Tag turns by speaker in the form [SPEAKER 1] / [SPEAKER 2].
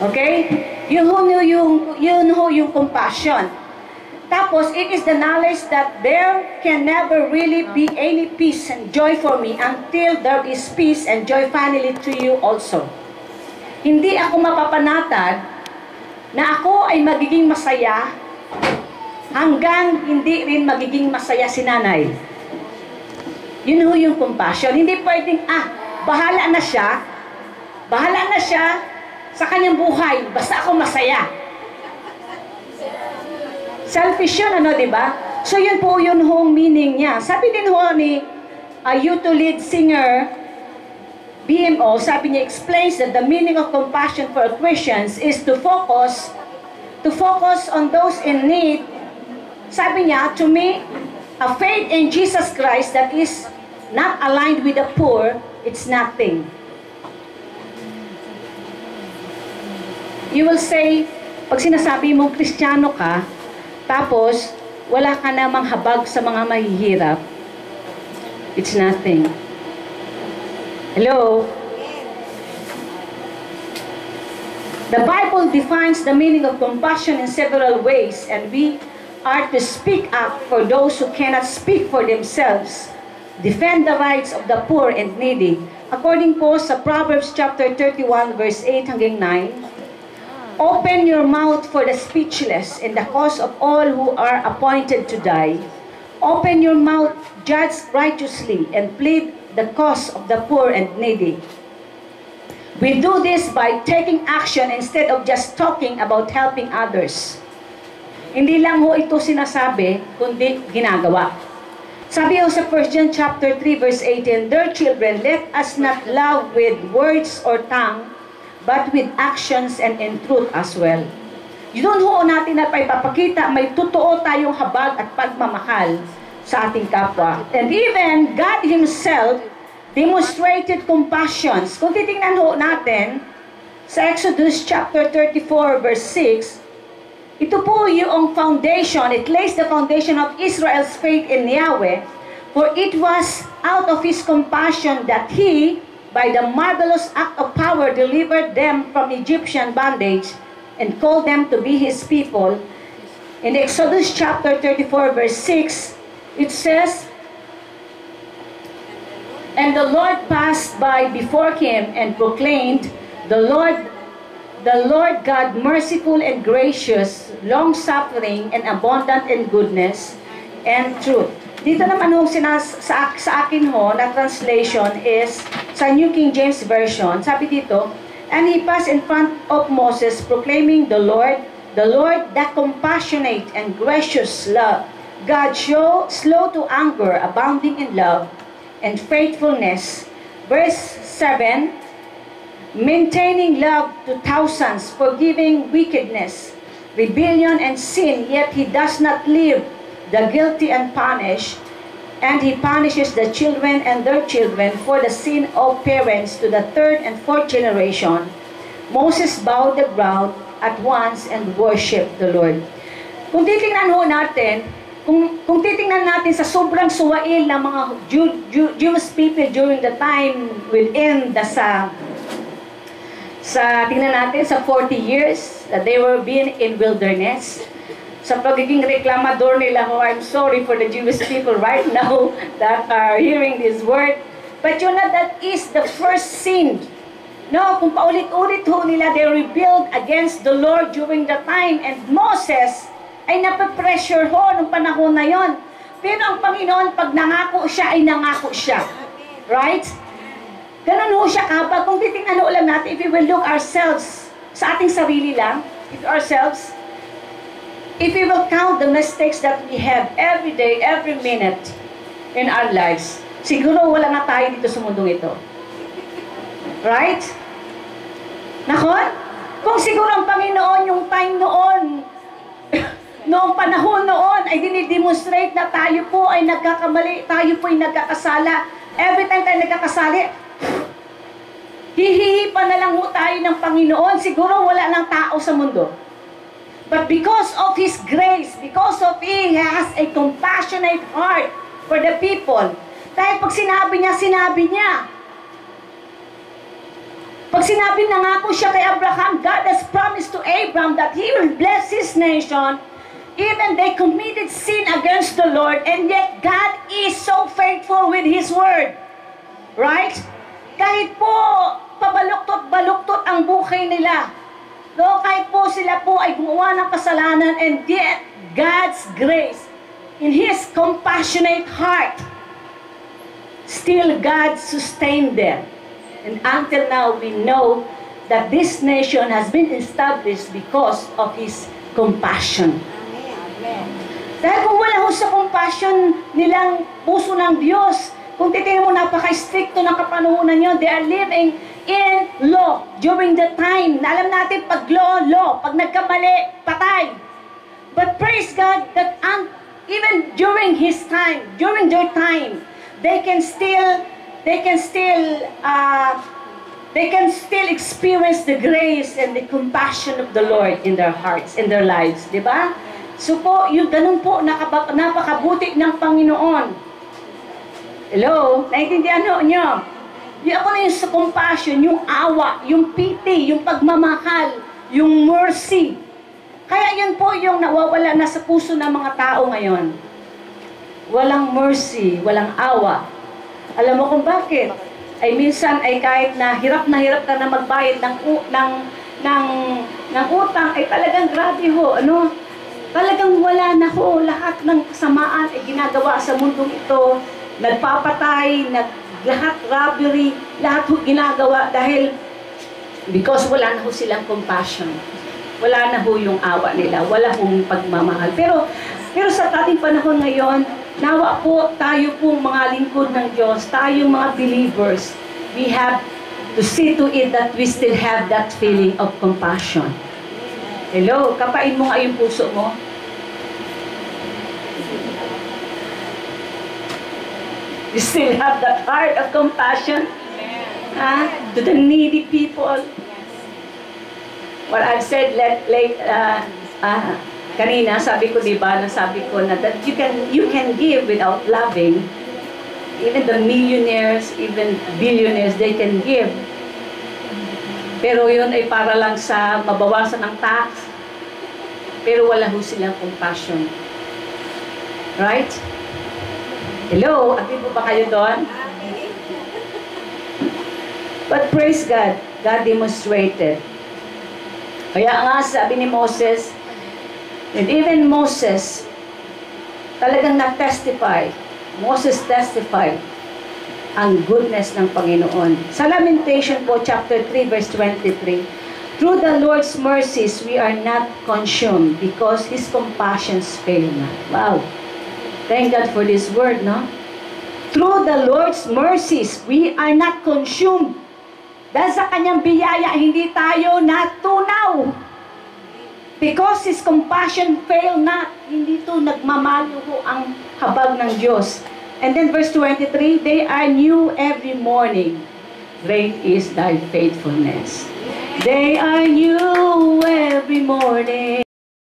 [SPEAKER 1] Okay? Yun ho yung compassion. Tapos, it is the knowledge that there can never really be any peace and joy for me until there is peace and joy finally to you also. Hindi ako mapapanatag na ako ay magiging masaya hanggang hindi rin magiging masaya si nanay. Yun ho yung compassion. Hindi pwedeng, bahala na siya sa kanyang buhay, basta ako masaya. Selfish yun, diba? So yun po yun hong meaning niya. Sabi din ho ni youth lead singer BMO, sabi niya, explains that the meaning of compassion for Christians is to focus on those in need. Sabi niya, to me, a faith in Jesus Christ that is not aligned with the poor, it's nothing. You will say, pag sinasabi mong Kristiyano ka, tapos wala ka namang habag sa mga mahihirap, it's nothing. Hello? The Bible defines the meaning of compassion in several ways, and we are to speak up for those who cannot speak for themselves, defend the rights of the poor and needy. According po sa Proverbs chapter 31 verse 8 hanggang 9, open your mouth for the speechless in the cause of all who are appointed to die. Open your mouth, judge righteously, and plead the cause of the poor and needy. We do this by taking action instead of just talking about helping others. Hindi lang ho ito sinasabi, kundi ginagawa. Sabi ho sa 1 John chapter 3 verse 18, "Dear children, let us not love with words or tongue, but with actions and in truth as well." Yun ho natin na ipapakita, may totoo tayong habag at pagmamahal sa ating kapwa. And even God Himself demonstrated compassion. Kung titingnan ho natin sa Exodus chapter 34 verse 6, ito po yung foundation, it lays the foundation of Israel's faith in Yahweh, for it was out of His compassion that He, by the marvelous act of power, delivered them from Egyptian bondage and called them to be His people. In Exodus chapter 34 verse 6, it says, "And the Lord passed by before him and proclaimed, the Lord God, merciful and gracious, long-suffering and abundant in goodness and truth." Dito naman ho sa akin ho na translation is sa New King James Version. Sabi dito, "And he passed in front of Moses, proclaiming the Lord, that compassionate and gracious love, God slow to anger, abounding in love and faithfulness." Verse 7, "Maintaining love to thousands, forgiving wickedness, rebellion and sin, yet he does not leave the guilty unpunished, and he punishes the children and their children for the sin of parents to the third and fourth generation." Moses bowed the ground at once and worshiped the Lord. Kung titingnan ho natin, kung titingnan natin sa sobrang suwail ng mga Jewish people during the time within the tingnan natin sa 40 years that they were being in wilderness, sa pagiging reklamador nila, I'm sorry for the Jewish people right now that are hearing this word, but you know that is the first sin. No, kung paulit-ulit ho nila, they rebelled against the Lord during the time, and Moses ay napapressure ho nung panahon na yon. Pero ang Panginoon, pag nangako siya, ay nangako siya. Right? Ganun ho siya kapag, kung titingnan ho lang natin, if we will look ourselves, sa ating sarili lang, if we will count the mistakes that we have every day, every minute in our lives, siguro wala na tayo dito sa mundong ito. Right? Nakon? Kung siguro ang Panginoon yung time noon, noong panahon noon, ay dinidemonstrate na tayo po ay nagkakamali, tayo po ay nagkakasala. Every time tayo nagkakasali, hihihipan na lang ho tayo ng Panginoon. Siguro wala ng tao sa mundo. But because of His grace, because of He has a compassionate heart for the people, dahil pag sinabi niya, Pag sinabi na nga po siya kay Abraham, God has promised to Abraham that He will bless His nation. Even they committed sin against the Lord, and yet God is so faithful with His word. Right? Kahit po pabaluktot-baluktot ang buhay nila. No, kahit po sila po ay gumawa ng kasalanan, and yet God's grace in His compassionate heart, still God sustained them. And until now, we know that this nation has been established because of His compassion. Dahil kung wala ho sa compassion nilang puso ng Diyos, kung titingnan mo, napaka-stricto ng kapanahunan nyo, they are living in law during the time na alam natin pag law, pag nagkamali, patay. But praise God that even during His time, during their time, they can still experience the grace and the compassion of the Lord in their hearts, in their lives, di ba? So po, yung ganun po, napakabuti ng Panginoon. Hello? Naintindihan nyo? Yung ako na yung sa compassion, yung awa, yung pity, yung pagmamahal, yung mercy. Kaya yun po yung nawawala na sa puso ng mga tao ngayon. Walang mercy, walang awa. Alam mo kung bakit? Ay minsan ay kahit na hirap ka na magbayad ng utang, ay talagang grabe ho, ano? Talagang wala na ho, lahat ng kasamaan ay ginagawa sa mundong ito, nagpapatay, lahat robbery, lahat ho ginagawa dahil because wala na ho silang compassion. Wala na ho yung awa nila, wala hong pagmamahal. Pero sa ating panahon ngayon, nawa po, tayo pong mga lingkod ng Diyos, tayong mga believers, we have to see to it that we still have that feeling of compassion. Hello, kapain mo nga yung puso mo. You still have that heart of compassion to the needy people. What I've said kanina, sabi ko diba, nasabi ko na that you can give without loving. Even the millionaires, even billionaires, they can give. Pero yun ay para lang sa mabawasan ng tax. Pero wala ho silang compassion. Right? Hello? Ati po ba kayo doon? But praise God, God demonstrated. Kaya nga sabi ni Moses, and even Moses, talagang na-testify. Moses testified ang goodness ng Panginoon. Sa Lamentation po, chapter 3, verse 23, through the Lord's mercies, we are not consumed because His compassions fail not. Wow! Thank God for this word, no? Through the Lord's mercies, we are not consumed. Dahil sa Kanyang biyaya, hindi tayo natunaw. Because His compassion fail not. Hindi ito nagmamalo ang habag ng Diyos. And then verse 23, they are new every morning. Great is thy faithfulness. They are new every morning.